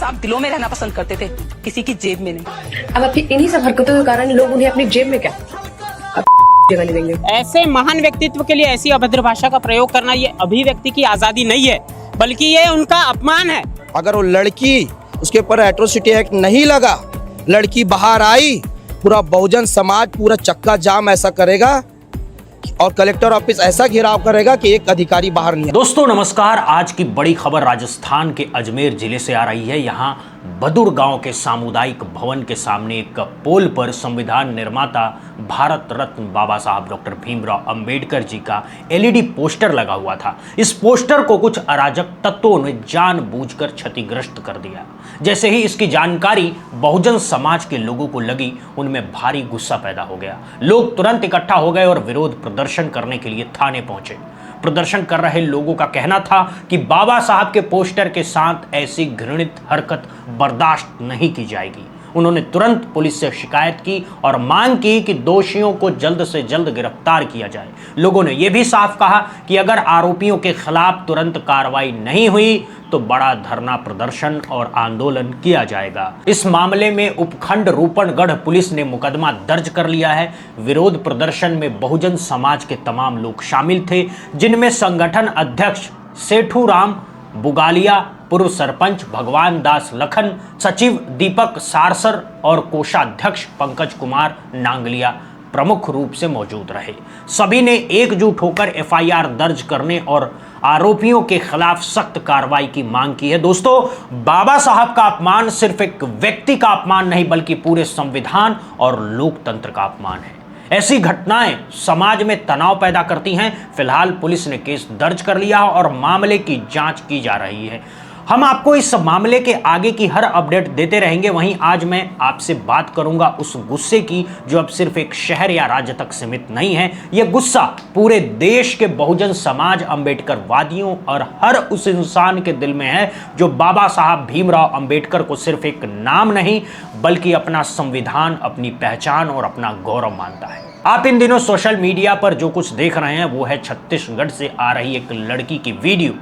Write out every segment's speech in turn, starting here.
साहब दिलों में रहना पसंद करते थे, किसी की जेब में नहीं। अब आपकी इन्हीं सब हरकतों के कारण लोग उन्हें अपनी जेब में क्या जगह नहीं देंगे। ऐसे महान व्यक्तित्व के लिए ऐसी अभद्र भाषा का प्रयोग करना ये अभिव्यक्ति की आजादी नहीं है, बल्कि ये उनका अपमान है। अगर वो लड़की, उसके ऊपर एट्रोसिटी एक्ट नहीं लगा, लड़की बाहर आई, पूरा बहुजन समाज पूरा चक्का जाम ऐसा करेगा और कलेक्टर ऑफिस ऐसा घेराव करेगा कि एक अधिकारी बाहर नहीं। दोस्तों नमस्कार, आज की बड़ी खबर राजस्थान के अजमेर जिले से आ रही है। यहाँ बदुर गांव के सामुदायिक भवन के सामने एक पोल पर संविधान निर्माता भारत रत्न बाबा साहब डॉक्टर भीमराव अंबेडकर जी का एलईडी पोस्टर लगा हुआ था। इस पोस्टर को कुछ अराजक तत्वों ने जानबूझकर क्षतिग्रस्त कर दिया। जैसे ही इसकी जानकारी बहुजन समाज के लोगों को लगी, उनमें भारी गुस्सा पैदा हो गया। लोग तुरंत इकट्ठा हो गए और विरोध प्रदर्शन करने के लिए थाने पहुंचे। प्रदर्शन कर रहे लोगों का कहना था कि बाबा साहब के पोस्टर के साथ ऐसी घृणित हरकत बर्दाश्त नहीं की जाएगी। उन्होंने तुरंत पुलिस से शिकायत की और मांग की कि दोषियों को जल्द से जल्द गिरफ्तार किया जाए। लोगों ने यह भी साफ कहा कि अगर आरोपियों के खिलाफ तुरंत कार्रवाई नहीं हुई तो बड़ा धरना प्रदर्शन और आंदोलन किया जाएगा। इस मामले में उपखंड रूपनगढ़ पुलिस ने मुकदमा दर्ज कर लिया है। विरोध प्रदर्शन में बहुजन समाज के तमाम लोग शामिल थे, जिनमें संगठन अध्यक्ष सेठू राम बुगालिया, पूर्व सरपंच भगवान दास लखन, सचिव दीपक सारसर और कोषाध्यक्ष पंकज कुमार नांगलिया प्रमुख रूप से मौजूद रहे। सभी ने एकजुट होकर एफआईआर दर्ज करने और आरोपियों के खिलाफ सख्त कार्रवाई की मांग की है। दोस्तों, बाबा साहब का अपमान सिर्फ एक व्यक्ति का अपमान नहीं, बल्कि पूरे संविधान और लोकतंत्र का अपमान है। ऐसी घटनाएं समाज में तनाव पैदा करती हैं। फिलहाल पुलिस ने केस दर्ज कर लिया और मामले की जांच की जा रही है। हम आपको इस मामले के आगे की हर अपडेट देते रहेंगे। वहीं आज मैं आपसे बात करूंगा उस गुस्से की जो अब सिर्फ एक शहर या राज्य तक सीमित नहीं है। यह गुस्सा पूरे देश के बहुजन समाज, अंबेडकर वादियों और हर उस इंसान के दिल में है जो बाबा साहब भीमराव अंबेडकर को सिर्फ एक नाम नहीं, बल्कि अपना संविधान, अपनी पहचान और अपना गौरव मानता है। आप इन दिनों सोशल मीडिया पर जो कुछ देख रहे हैं वो है छत्तीसगढ़ से आ रही एक लड़की की वीडियो।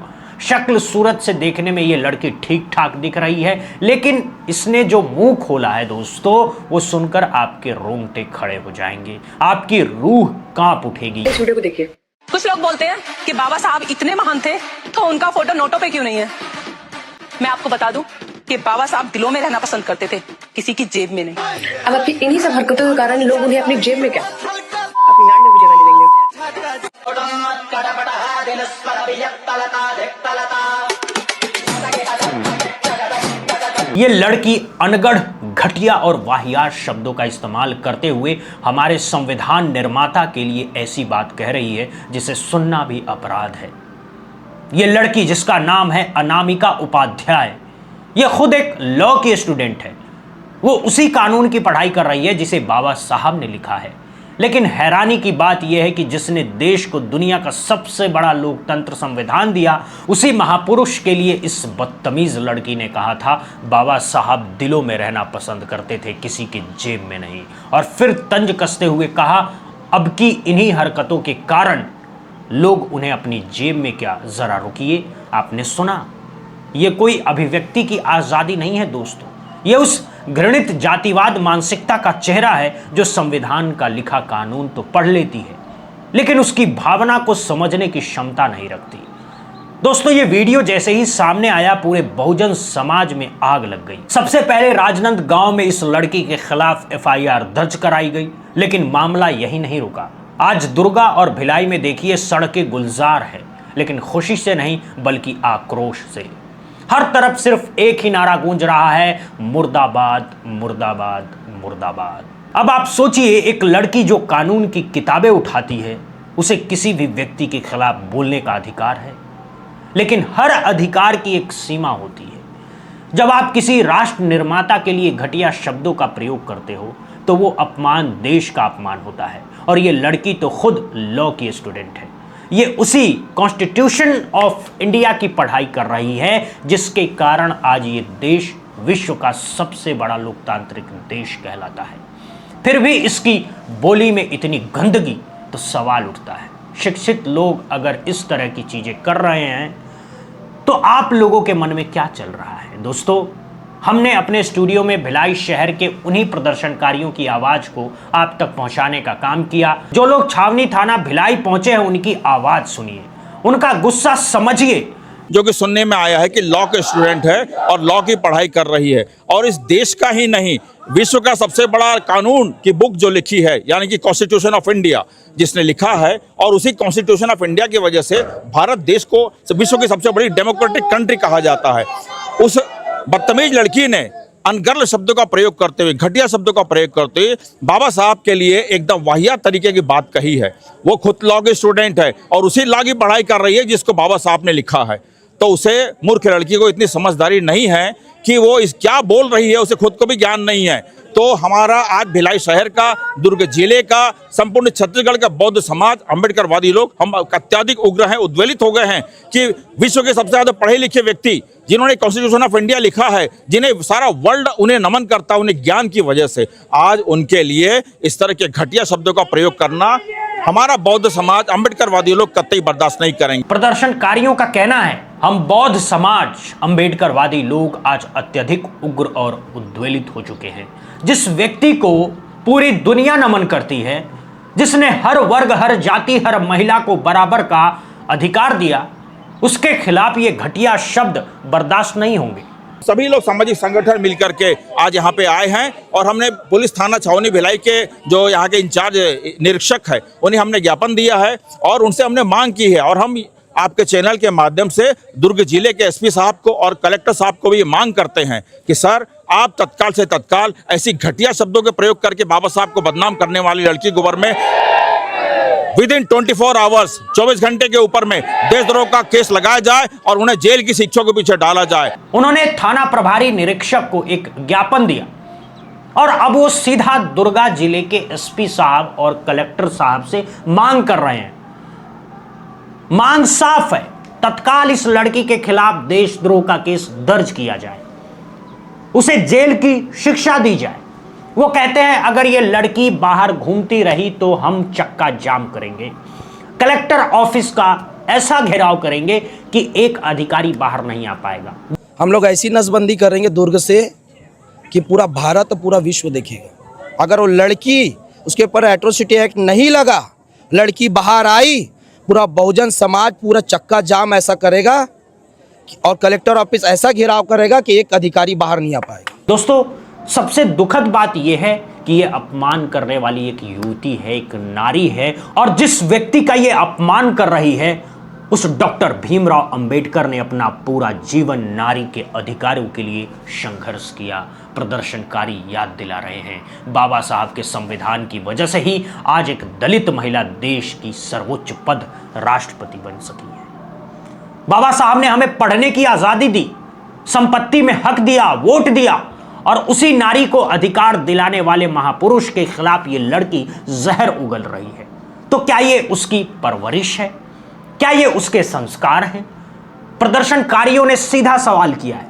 शक्ल सूरत से देखने में ये लड़की ठीक ठाक दिख रही है, लेकिन इसने जो मुंह खोला है दोस्तों, वो सुनकर आपके रोंगटे खड़े हो जाएंगे, आपकी रूह कांप उठेगी। इस वीडियो को देखिए। कुछ लोग बोलते हैं कि बाबा साहब इतने महान थे तो उनका फोटो नोटों पे क्यों नहीं है। मैं आपको बता दूं कि बाबा साहब दिलों में रहना पसंद करते थे, किसी की जेब में नहीं। अब आपकी इन्हीं सब हरकतों के कारण लोग उन्हें अपनी जेब में क्या अपनी नाक में भी जगह नहीं देंगे। ये लड़की अनगढ़, घटिया और वाहियात शब्दों का इस्तेमाल करते हुए हमारे संविधान निर्माता के लिए ऐसी बात कह रही है जिसे सुनना भी अपराध है। ये लड़की, जिसका नाम है अनामिका उपाध्याय, ये खुद एक लॉ की स्टूडेंट है। वो उसी कानून की पढ़ाई कर रही है जिसे बाबा साहब ने लिखा है। लेकिन हैरानी की बात यह है कि जिसने देश को दुनिया का सबसे बड़ा लोकतंत्र संविधान दिया, उसी महापुरुष के लिए इस बदतमीज लड़की ने कहा था बाबा साहब दिलों में रहना पसंद करते थे, किसी की जेब में नहीं। और फिर तंज कसते हुए कहा, अब की इन्हीं हरकतों के कारण लोग उन्हें अपनी जेब में क्या। जरा रुकिए, आपने सुना, यह कोई अभिव्यक्ति की आजादी नहीं है दोस्तों, यह उस घृणित जातिवाद मानसिकता का चेहरा है जो संविधान का लिखा कानून तो पढ़ लेती है, लेकिन उसकी भावना को समझने की क्षमता नहीं रखती। दोस्तों, ये वीडियो जैसे ही सामने आया, पूरे बहुजन समाज में आग लग गई। सबसे पहले राजनंद गांव में इस लड़की के खिलाफ एफआईआर दर्ज कराई गई, लेकिन मामला यही नहीं रुका। आज दुर्गा और भिलाई में देखिए, सड़कें गुलजार है, लेकिन खुशी से नहीं बल्कि आक्रोश से। हर तरफ सिर्फ एक ही नारा गूंज रहा है, मुर्दाबाद मुर्दाबाद मुर्दाबाद। अब आप सोचिए, एक लड़की जो कानून की किताबें उठाती है, उसे किसी भी व्यक्ति के खिलाफ बोलने का अधिकार है, लेकिन हर अधिकार की एक सीमा होती है। जब आप किसी राष्ट्र निर्माता के लिए घटिया शब्दों का प्रयोग करते हो तो वो अपमान देश का अपमान होता है। और ये लड़की तो खुद लॉ की स्टूडेंट है, ये उसी कॉन्स्टिट्यूशन ऑफ इंडिया की पढ़ाई कर रही है जिसके कारण आज ये देश विश्व का सबसे बड़ा लोकतांत्रिक देश कहलाता है। फिर भी इसकी बोली में इतनी गंदगी, तो सवाल उठता है, शिक्षित लोग अगर इस तरह की चीजें कर रहे हैं तो आप लोगों के मन में क्या चल रहा है। दोस्तों, हमने अपने स्टूडियो में भिलाई शहर के उन्हीं प्रदर्शनकारियों की आवाज को आप तक पहुंचाने का काम किया। जो लोग छावनी थाना भिलाई पहुंचे हैं उनकी आवाज सुनिए, उनका गुस्सा समझिए। जो कि सुनने में आया है कि लॉ के स्टूडेंट है और लॉ की पढ़ाई कर रही है और इस देश का ही नहीं विश्व का सबसे बड़ा कानून की बुक जो लिखी है यानी कि कॉन्स्टिट्यूशन ऑफ इंडिया जिसने लिखा है, और उसी कॉन्स्टिट्यूशन ऑफ इंडिया की वजह से भारत देश को विश्व की सबसे बड़ी डेमोक्रेटिक कंट्री कहा जाता है। उस बदतमीज लड़की ने अनगर्ल शब्दों का प्रयोग करते हुए, घटिया शब्दों का प्रयोग करते हुए बाबा साहब के लिए एकदम वाहियात तरीके की बात कही है। वो खुद लॉ के स्टूडेंट है और उसी लॉ की पढ़ाई कर रही है जिसको बाबा साहब ने लिखा है। तो उसे मूर्ख लड़की को इतनी समझदारी नहीं है कि वो इस क्या बोल रही है, उसे खुद को भी ज्ञान नहीं है। तो हमारा आज भिलाई शहर का, दुर्ग जिले का, संपूर्ण छत्तीसगढ़ का बौद्ध समाज, अम्बेडकरवादी लोग हम अत्यधिक उग्र हैं, उद्वेलित हो गए हैं कि विश्व के सबसे ज्यादा पढ़े लिखे व्यक्ति जिन्होंने कॉन्स्टिट्यूशन ऑफ इंडिया लिखा है, जिन्हें सारा वर्ल्ड उन्हें नमन करता है, उन्हें ज्ञान की वजह से आज उनके लिए इस तरह के घटिया शब्दों का प्रयोग करना हमारा बौद्ध समाज, अम्बेडकरवादी लोग कतई बर्दाश्त नहीं करेंगे। प्रदर्शनकारियों का कहना है हम बौद्ध समाज, अम्बेडकरवादी लोग आज अत्यधिक उग्र और उद्वेलित हो चुके हैं। जिस व्यक्ति को पूरी दुनिया नमन करती है, जिसने हर वर्ग, हर जाति, हर महिला को बराबर का अधिकार दिया, उसके खिलाफ ये घटिया शब्द बर्दाश्त नहीं होंगे। सभी लोग सामाजिक संगठन मिलकर के आज यहाँ पे आए हैं और हमने पुलिस थाना छावनी भिलाई के जो यहाँ के इंचार्ज निरीक्षक है उन्हें हमने ज्ञापन दिया है और उनसे हमने मांग की है। और हम आपके चैनल के माध्यम से दुर्ग जिले के एसपी साहब को और कलेक्टर साहब को भी ये मांग करते हैं कि सर आप तत्काल से तत्काल ऐसी घटिया शब्दों के प्रयोग करके बाबा साहब को बदनाम करने वाली लड़की के ऊपर में विदिन 24 आवर्स 24 घंटे के ऊपर में देशद्रोह का केस लगाया जाए और उन्हें जेल की शिक्षा के पीछे डाला जाए। उन्होंने थाना प्रभारी निरीक्षक को एक ज्ञापन दिया और अब वो सीधा दुर्गा जिले के एसपी साहब और कलेक्टर साहब से मांग कर रहे हैं। मांग साफ है, तत्काल इस लड़की के खिलाफ देशद्रोह का केस दर्ज किया जाए, उसे जेल की शिक्षा दी जाए। वो कहते हैं अगर ये लड़की बाहर घूमती रही तो हम चक्का जाम करेंगे, कलेक्टर ऑफिस का ऐसा घेराव करेंगे कि एक अधिकारी बाहर नहीं आ पाएगा। हम लोग ऐसी नसबंदी करेंगे दुर्ग से कि पूरा भारत, पूरा विश्व देखेगा। अगर वो लड़की, उसके ऊपर एट्रोसिटी एक्ट नहीं लगा, लड़की बाहर आई, पूरा बहुजन समाज पूरा चक्का जाम ऐसा करेगा और कलेक्टर ऑफिस ऐसा घेराव करेगा कि एक अधिकारी बाहर नहीं आ पाएगा। दोस्तों, सबसे दुखद बात यह है कि यह अपमान करने वाली एक युवती है, एक नारी है, और जिस व्यक्ति का यह अपमान कर रही है उस डॉक्टर भीमराव अंबेडकर ने अपना पूरा जीवन नारी के अधिकारों के लिए संघर्ष किया। प्रदर्शनकारी याद दिला रहे हैं बाबा साहब के संविधान की वजह से ही आज एक दलित महिला देश की सर्वोच्च पद राष्ट्रपति बन सकी है। बाबा साहब ने हमें पढ़ने की आजादी दी, संपत्ति में हक दिया, वोट दिया, और उसी नारी को अधिकार दिलाने वाले महापुरुष के खिलाफ ये लड़की जहर उगल रही है। तो क्या ये उसकी परवरिश है? क्या ये उसके संस्कार हैं? प्रदर्शनकारियों ने सीधा सवाल किया है,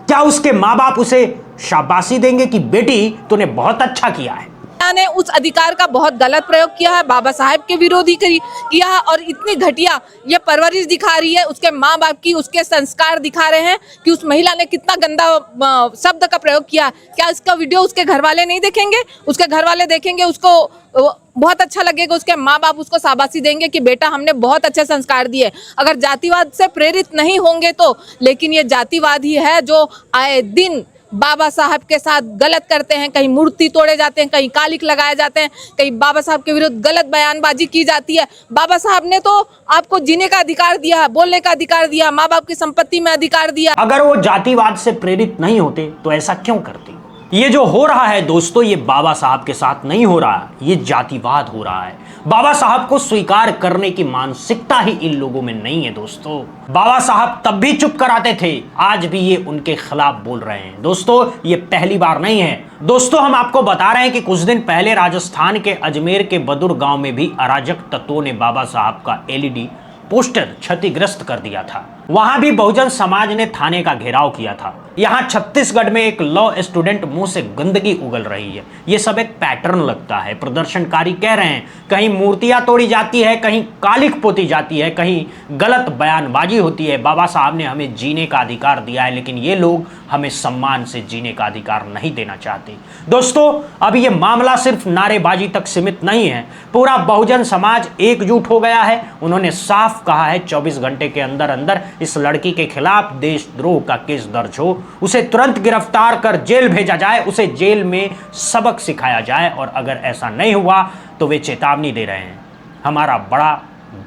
क्या उसके माँ बाप उसे शाबाशी देंगे कि बेटी तूने बहुत अच्छा किया है? ने उस अधिकार का बहुत गलत प्रयोग किया है, बाबा साहब के विरोधी किया है, और इतनी घटिया ये परवरिश दिखा रही है उसके माँ बाप की, उसके संस्कार दिखा रहे हैं कि उस महिला ने कितना गंदा शब्द का प्रयोग किया। क्या इसका वीडियो उसके घर वाले नहीं देखेंगे? उसके घर वाले देखेंगे, उसको बहुत अच्छा लगेगा, उसके माँ बाप उसको शाबाशी देंगे कि बेटा हमने बहुत अच्छे संस्कार दिए। अगर जातिवाद से प्रेरित नहीं होंगे तो, लेकिन ये जातिवाद ही है जो आए दिन बाबा साहब के साथ गलत करते हैं। कहीं मूर्ति तोड़े जाते हैं, कहीं कालिक लगाए जाते हैं, कहीं बाबा साहब के विरुद्ध गलत बयानबाजी की जाती है। बाबा साहब ने तो आपको जीने का अधिकार दिया, बोलने का अधिकार दिया, माँ बाप की संपत्ति में अधिकार दिया। अगर वो जातिवाद से प्रेरित नहीं होते तो ऐसा क्यों करते? ये जो हो रहा है दोस्तों, ये बाबा साहब के साथ नहीं हो रहा, ये जातिवाद हो रहा है। बाबा साहब को स्वीकार करने की मानसिकता ही इन लोगों में नहीं है दोस्तों। बाबा साहब तब भी चुप कराते थे, आज भी ये उनके खिलाफ बोल रहे हैं। दोस्तों, ये पहली बार नहीं है। दोस्तों, हम आपको बता रहे हैं कि कुछ दिन पहले राजस्थान के अजमेर के बदुर गांव में भी अराजक तत्वों ने बाबा साहब का एलईडी पोस्टर क्षतिग्रस्त कर दिया था। वहां भी बहुजन समाज ने थाने का घेराव किया था। यहाँ छत्तीसगढ़ में एक लॉ स्टूडेंट मुंह से गंदगी उगल रही है। ये सब एक पैटर्न लगता है। प्रदर्शनकारी कह रहे हैं कहीं मूर्तियां तोड़ी जाती है, कहीं कालिख पोती जाती है, कहीं गलत बयानबाजी होती है। बाबा साहब ने हमें जीने का अधिकार दिया है, लेकिन ये लोग हमें सम्मान से जीने का अधिकार नहीं देना चाहते। दोस्तों, अब ये मामला सिर्फ नारेबाजी तक सीमित नहीं है। पूरा बहुजन समाज एकजुट हो गया है। उन्होंने साफ कहा है 24 घंटे के अंदर अंदर इस लड़की के खिलाफ देशद्रोह का केस दर्ज हो, उसे तुरंत गिरफ्तार कर जेल भेजा जाए, उसे जेल में सबक सिखाया जाए। और अगर ऐसा नहीं हुआ तो वे चेतावनी दे रहे हैं, हमारा बड़ा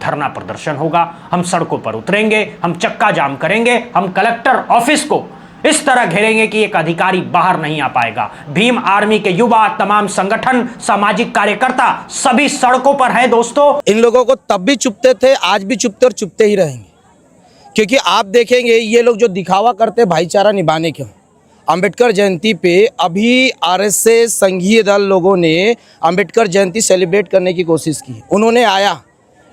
धरना प्रदर्शन होगा, हम सड़कों पर उतरेंगे, हम चक्का जाम करेंगे, हम कलेक्टर ऑफिस को इस तरह घेरेंगे कि एक अधिकारी बाहर नहीं आ पाएगा। भीम आर्मी के युवा, तमाम संगठन, सामाजिक कार्यकर्ता सभी सड़कों पर हैं। दोस्तों, इन लोगों को तब भी चुपते थे, आज भी चुपते और चुपते ही रहेंगे, क्योंकि आप देखेंगे ये लोग जो दिखावा करते भाईचारा निभाने के, अंबेडकर जयंती पे अभी आरएसएस संघीय दल लोगों ने अंबेडकर जयंती सेलिब्रेट करने की कोशिश की, उन्होंने आया,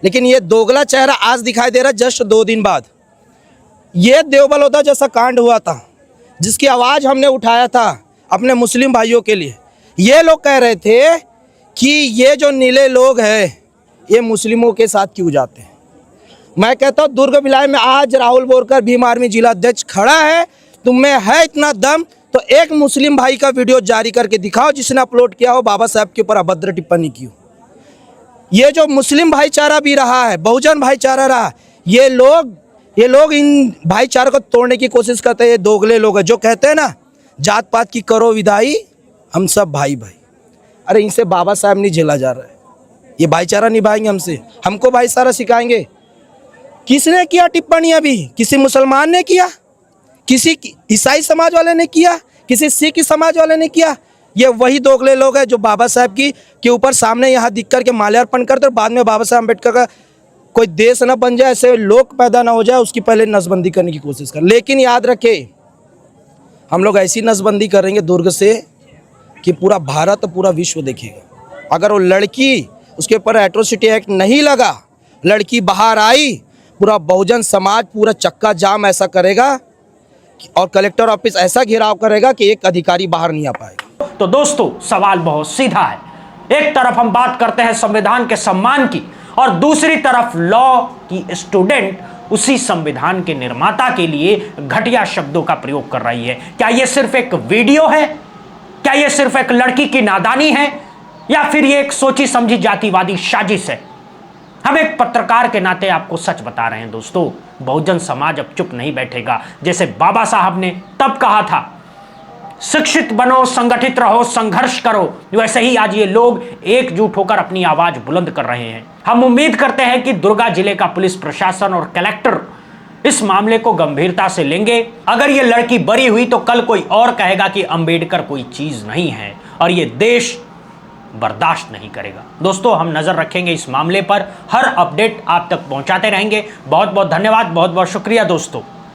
लेकिन ये दोगला चेहरा आज दिखाई दे रहा है। जस्ट 2 दिन बाद ये देवबलौदा जैसा कांड हुआ था, जिसकी आवाज़ हमने उठाया था अपने मुस्लिम भाइयों के लिए। ये लोग कह रहे थे कि ये जो नीले लोग हैं ये मुस्लिमों के साथ क्यों जाते हैं। मैं कहता हूँ दुर्ग भिलाई में आज राहुल बोरकर भीम आर्मी जिला अध्यक्ष खड़ा है, तुम में है इतना दम तो एक मुस्लिम भाई का वीडियो जारी करके दिखाओ जिसने अपलोड किया हो बाबा साहब के ऊपर अभद्र टिप्पणी की हो। ये जो मुस्लिम भाईचारा भी रहा है, बहुजन भाईचारा रहा, ये लोग इन भाईचारे को तोड़ने की कोशिश करते हैं। ये दोगले लोग हैं जो कहते हैं ना जात पात की करो विदाई, हम सब भाई भाई। अरे इनसे बाबा साहब नहीं झेला जा रहा है, ये भाईचारा निभाएंगे हमसे, हमको भाईचारा सिखाएंगे। किसने किया टिप्पणी? अभी किसी मुसलमान ने किया, किसी ईसाई समाज वाले ने किया, किसी सिख समाज वाले ने किया? ये वही दोगले लोग हैं जो बाबा साहब की के ऊपर सामने यहाँ दिख कर के माल्यार्पण करते और बाद में बाबा साहब अम्बेडकर का कोई देश ना बन जाए, ऐसे लोग पैदा ना हो जाए, उसकी पहले नसबंदी करने की कोशिश कर। लेकिन याद रखे, हम लोग ऐसी नसबंदी करेंगे दुर्ग से कि पूरा भारत, पूरा विश्व देखेगा। अगर वो लड़की, उसके ऊपर एट्रोसिटी एक्ट नहीं लगा, लड़की बाहर आई, पूरा बहुजन समाज पूरा चक्का जाम ऐसा करेगा और कलेक्टर ऑफिस ऐसा घेराव करेगा कि एक अधिकारी बाहर नहीं आ पाएगा। तो दोस्तों, सवाल बहुत सीधा है। एक तरफ हम बात करते हैं संविधान के सम्मान की और दूसरी तरफ लॉ की स्टूडेंट उसी संविधान के निर्माता के लिए घटिया शब्दों का प्रयोग कर रही है। क्या यह सिर्फ एक वीडियो है? क्या यह सिर्फ एक लड़की की नादानी है, या फिर यह एक सोची समझी जातिवादी साजिश है? हम एक पत्रकार के नाते आपको सच बता रहे हैं दोस्तों, बहुजन समाज अब चुप नहीं बैठेगा। जैसे बाबा साहब ने तब कहा था शिक्षित बनो, संगठित रहो, संघर्ष करो, वैसे ही आज ये लोग एकजुट होकर अपनी आवाज बुलंद कर रहे हैं। हम उम्मीद करते हैं कि दुर्गा जिले का पुलिस प्रशासन और कलेक्टर इस मामले को गंभीरता से लेंगे। अगर ये लड़की बरी हुई तो कल कोई और कहेगा कि अंबेडकर कोई चीज नहीं है, और ये देश बर्दाश्त नहीं करेगा। दोस्तों, हम नजर रखेंगे इस मामले पर, हर अपडेट आप तक पहुंचाते रहेंगे। बहुत बहुत धन्यवाद, बहुत बहुत शुक्रिया दोस्तों।